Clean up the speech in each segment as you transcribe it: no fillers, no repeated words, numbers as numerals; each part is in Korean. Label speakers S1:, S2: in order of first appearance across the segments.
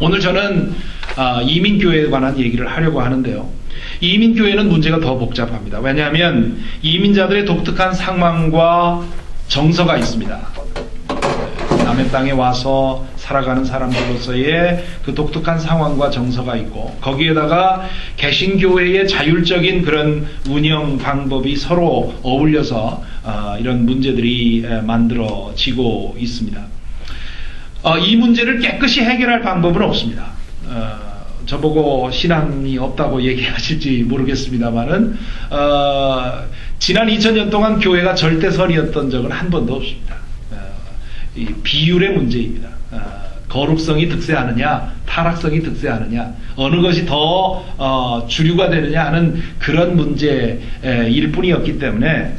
S1: 오늘 저는 이민교회에 관한 얘기를 하려고 하는데요. 이민교회는 문제가 더 복잡합니다. 왜냐하면 이민자들의 독특한 상황과 정서가 있습니다. 남의 땅에 와서 살아가는 사람들로서의 그 독특한 상황과 정서가 있고, 거기에다가 개신교회의 자율적인 그런 운영 방법이 서로 어울려서 이런 문제들이 만들어지고 있습니다. 이 문제를 깨끗이 해결할 방법은 없습니다. 저보고 신앙이 없다고 얘기하실지 모르겠습니다만은 지난 2000년 동안 교회가 절대선이었던 적은 한 번도 없습니다. 이 비율의 문제입니다. 거룩성이 득세하느냐, 타락성이 득세하느냐, 어느 것이 더 주류가 되느냐 하는 그런 문제일 뿐이었기 때문에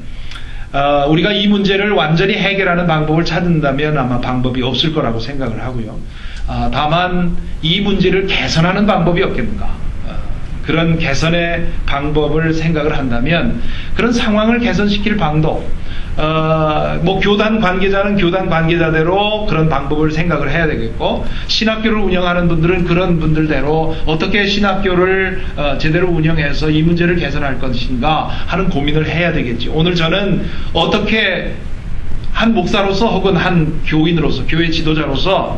S1: 우리가 이 문제를 완전히 해결하는 방법을 찾는다면 아마 방법이 없을 거라고 생각을 하고요. 다만 이 문제를 개선하는 방법이 없겠는가, 그런 개선의 방법을 생각을 한다면 그런 상황을 개선시킬 방법, 교단 관계자는 교단 관계자대로 그런 방법을 생각을 해야 되겠고, 신학교를 운영하는 분들은 그런 분들대로 어떻게 신학교를 제대로 운영해서 이 문제를 개선할 것인가 하는 고민을 해야 되겠지. 오늘 저는 어떻게 한 목사로서 혹은 한 교인으로서, 교회 지도자로서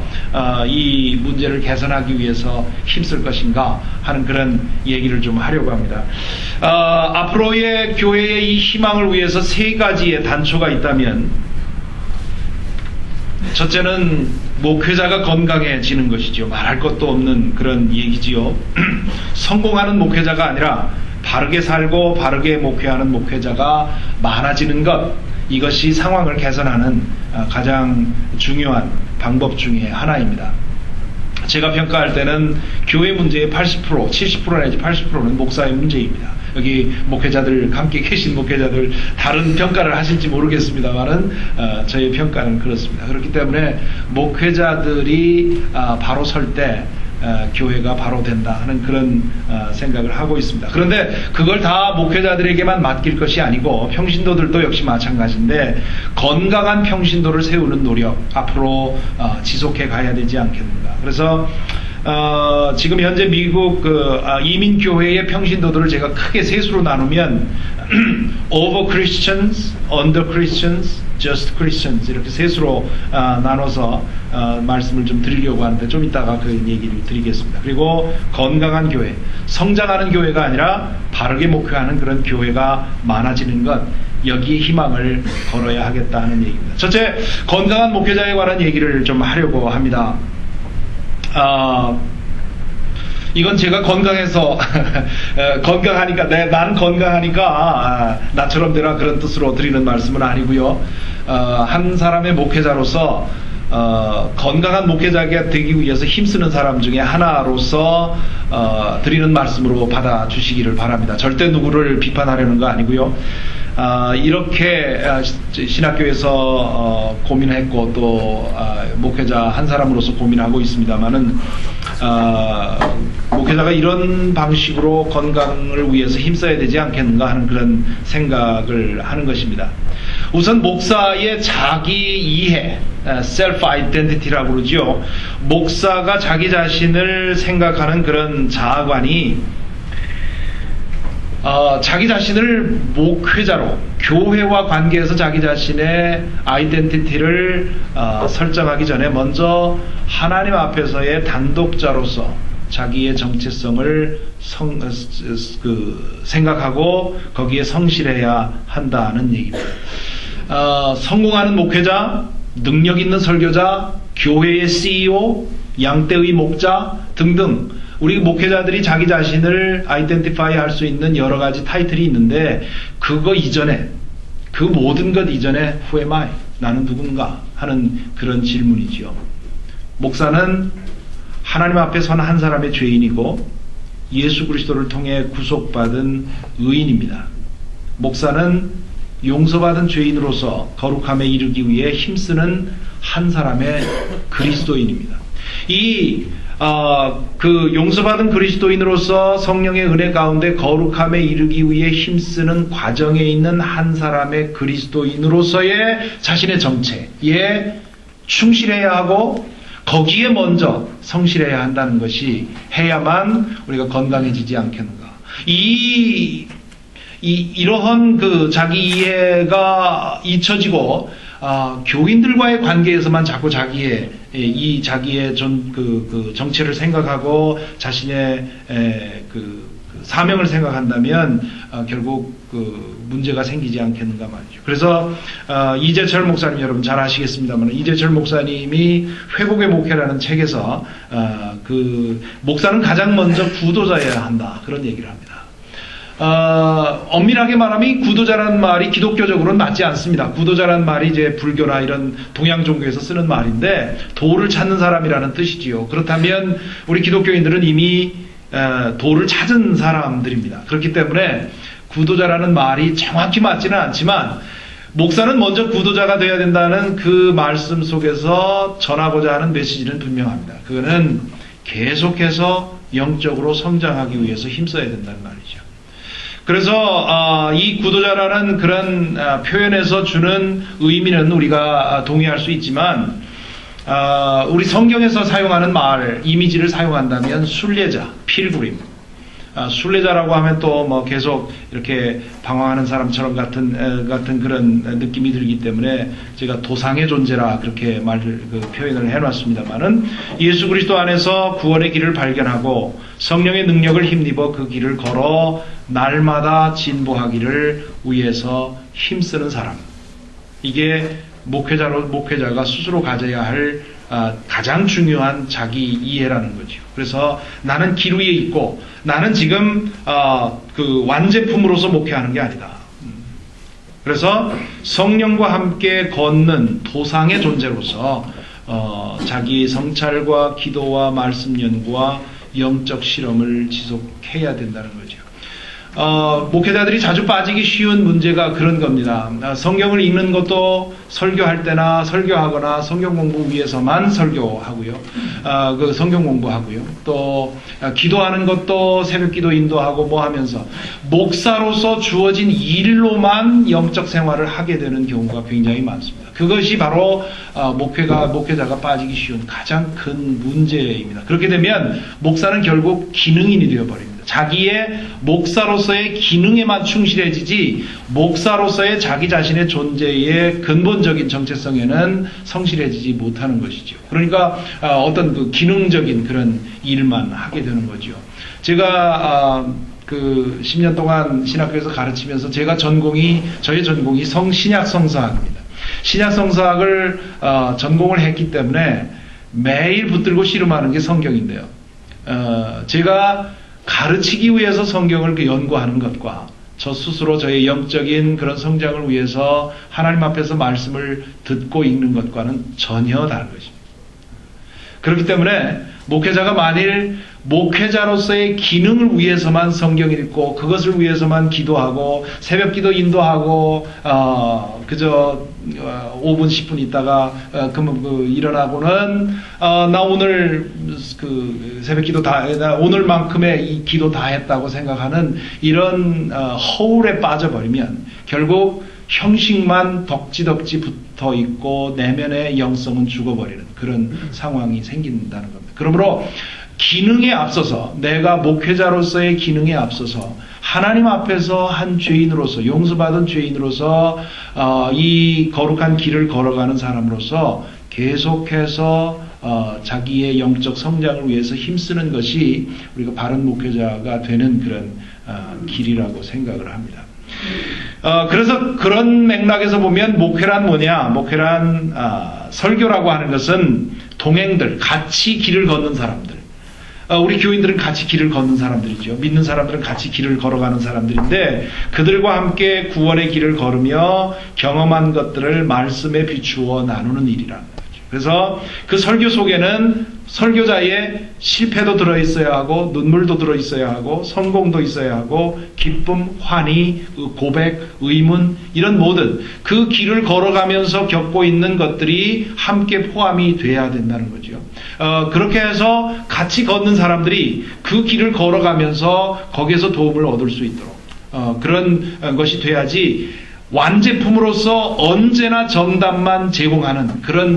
S1: 이 문제를 개선하기 위해서 힘쓸 것인가 하는 그런 얘기를 좀 하려고 합니다. 앞으로의 교회의 이 희망을 위해서 세 가지의 단초가 있다면, 첫째는 목회자가 건강해지는 것이죠. 말할 것도 없는 그런 얘기지요. 성공하는 목회자가 아니라 바르게 살고 바르게 목회하는 목회자가 많아지는 것, 이것이 상황을 개선하는 가장 중요한 방법 중에 하나입니다. 제가 평가할 때는 교회 문제의 80%, 70% 내지 80%는 목사의 문제입니다. 여기 목회자들, 함께 계신 목회자들 다른 평가를 하실지 모르겠습니다만은 저의 평가는 그렇습니다. 그렇기 때문에 목회자들이 바로 설 때 교회가 바로 된다 하는 그런 생각을 하고 있습니다. 그런데 그걸 다 목회자들에게만 맡길 것이 아니고 평신도들도 역시 마찬가지인데, 건강한 평신도를 세우는 노력 앞으로 지속해 가야 되지 않겠는가. 그래서 지금 현재 미국 이민교회의 평신도들을 제가 크게 셋으로 나누면 over Christians, under Christians, just Christians, 이렇게 셋으로 나눠서 말씀을 좀 드리려고 하는데 좀 이따가 그 얘기를 드리겠습니다. 그리고 건강한 교회, 성장하는 교회가 아니라 바르게 목회하는 그런 교회가 많아지는 것, 여기에 희망을 걸어야 하겠다 하는 얘기입니다. 첫째, 건강한 목회자에 관한 얘기를 좀 하려고 합니다. 이건 제가 건강해서 건강하니까, 난 건강하니까 나처럼 되라 그런 뜻으로 드리는 말씀은 아니고요. 한 사람의 목회자로서 건강한 목회자가 되기 위해서 힘쓰는 사람 중에 하나로서 드리는 말씀으로 받아주시기를 바랍니다. 절대 누구를 비판하려는 거 아니고요. 이렇게 신학교에서 고민했고 또 목회자 한 사람으로서 고민하고 있습니다만은, 목회자가 이런 방식으로 건강을 위해서 힘써야 되지 않겠는가 하는 그런 생각을 하는 것입니다. 우선 목사의 자기 이해, self identity라고 그러죠. 목사가 자기 자신을 생각하는 그런 자아관이 자기 자신을 목회자로, 교회와 관계에서 자기 자신의 아이덴티티를 설정하기 전에 먼저 하나님 앞에서의 단독자로서 자기의 정체성을 생각하고 거기에 성실해야 한다는 얘기입니다. 성공하는 목회자, 능력 있는 설교자, 교회의 CEO, 양떼의 목자 등등, 우리 목회자들이 자기 자신을 아이덴티파이 할 수 있는 여러 가지 타이틀이 있는데, 그거 이전에, 그 모든 것 이전에 Who am I? 나는 누군가? 하는 그런 질문이지요. 목사는 하나님 앞에 선 한 사람의 죄인이고 예수 그리스도를 통해 구속받은 의인입니다. 목사는 용서받은 죄인으로서 거룩함에 이르기 위해 힘쓰는 한 사람의 그리스도인입니다. 그 용서받은 그리스도인으로서 성령의 은혜 가운데 거룩함에 이르기 위해 힘쓰는 과정에 있는 한 사람의 그리스도인으로서의 자신의 정체에 충실해야 하고, 거기에 먼저 성실해야 한다는 것이 해야만 우리가 건강해지지 않겠는가. 이러한 그 자기 이해가 잊혀지고 교인들과의 관계에서만 자꾸 자기의 정체를 생각하고 자신의 그 사명을 생각한다면 결국 그 문제가 생기지 않겠는가 말이죠. 그래서 이재철 목사님 여러분 잘 아시겠습니다만 이재철 목사님이 회복의 목회라는 책에서 그 목사는 가장 먼저 구도자여야 한다 그런 얘기를 합니다. 엄밀하게 말하면 구도자라는 말이 기독교적으로는 맞지 않습니다. 구도자라는 말이 이제 불교나 이런 동양 종교에서 쓰는 말인데 도를 찾는 사람이라는 뜻이지요. 그렇다면 우리 기독교인들은 이미 도를 찾은 사람들입니다. 그렇기 때문에 구도자라는 말이 정확히 맞지는 않지만 목사는 먼저 구도자가 되어야 된다는 그 말씀 속에서 전하고자 하는 메시지는 분명합니다. 그거는 계속해서 영적으로 성장하기 위해서 힘써야 된다는 말이죠. 그래서 이 구도자라는 그런 표현에서 주는 의미는 우리가 동의할 수 있지만 우리 성경에서 사용하는 말, 이미지를 사용한다면 순례자, 필그림. 순례자라고 하면 또 뭐 계속 이렇게 방황하는 사람처럼 같은 그런 느낌이 들기 때문에 제가 도상의 존재라 그렇게 표현을 해놨습니다만은 예수 그리스도 안에서 구원의 길을 발견하고 성령의 능력을 힘입어 그 길을 걸어 날마다 진보하기를 위해서 힘쓰는 사람. 이게 목회자가 스스로 가져야 할 가장 중요한 자기 이해라는 거죠. 그래서 나는 길 위에 있고 나는 지금 그 완제품으로서 목회하는 게 아니다. 그래서 성령과 함께 걷는 도상의 존재로서 자기 성찰과 기도와 말씀 연구와 영적 실험을 지속해야 된다는 거죠. 목회자들이 자주 빠지기 쉬운 문제가 그런 겁니다. 성경을 읽는 것도 설교할 때나 설교하거나 성경 공부 위해서만 설교하고요. 그 성경 공부하고요. 또 기도하는 것도 새벽 기도 인도하고 뭐 하면서 목사로서 주어진 일로만 영적 생활을 하게 되는 경우가 굉장히 많습니다. 그것이 바로 목회자가 빠지기 쉬운 가장 큰 문제입니다. 그렇게 되면 목사는 결국 기능인이 되어버립니다. 자기의 목사로서의 기능에만 충실해지지 목사로서의 자기 자신의 존재의 근본적인 정체성에는 성실해지지 못하는 것이죠. 그러니까 어떤 그 기능적인 그런 일만 하게 되는 거죠. 제가 그 10년 동안 신학교에서 가르치면서 저의 전공이 신약 성서학입니다. 신약 성서학을 전공을 했기 때문에 매일 붙들고 씨름하는 게 성경인데요. 제가 가르치기 위해서 성경을 연구하는 것과 저 스스로 저의 영적인 그런 성장을 위해서 하나님 앞에서 말씀을 듣고 읽는 것과는 전혀 다른 것입니다. 그렇기 때문에 목회자가 만일 목회자로서의 기능을 위해서만 성경을 읽고 그것을 위해서만 기도하고 새벽 기도 인도하고 그저 5분 10분 있다가 일어나고는 나 오늘 그 새벽 기도 오늘만큼의 이 기도 다 했다고 생각하는 이런 허울에 빠져버리면 결국 형식만 덕지덕지 붙어 있고 내면의 영성은 죽어버리는 그런 상황이 생긴다는 겁니다. 그러므로 기능에 앞서서 내가 목회자로서의 기능에 앞서서 하나님 앞에서 한 죄인으로서 용서받은 죄인으로서 이 거룩한 길을 걸어가는 사람으로서 계속해서 자기의 영적 성장을 위해서 힘쓰는 것이 우리가 바른 목회자가 되는 그런 길이라고 생각을 합니다. 그래서 그런 맥락에서 보면 목회란 뭐냐? 목회란 설교라고 하는 것은 동행들, 같이 길을 걷는 사람들. 우리 교인들은 같이 길을 걷는 사람들이죠. 믿는 사람들은 같이 길을 걸어가는 사람들인데 그들과 함께 구원의 길을 걸으며 경험한 것들을 말씀에 비추어 나누는 일이라는 거죠. 그래서 그 설교 속에는 설교자의 실패도 들어있어야 하고 눈물도 들어있어야 하고 성공도 있어야 하고 기쁨, 환희, 고백, 의문 이런 모든 그 길을 걸어가면서 겪고 있는 것들이 함께 포함이 돼야 된다는 거죠. 그렇게 해서 같이 걷는 사람들이 그 길을 걸어가면서 거기에서 도움을 얻을 수 있도록 그런 것이 돼야지 완제품으로서 언제나 정답만 제공하는 그런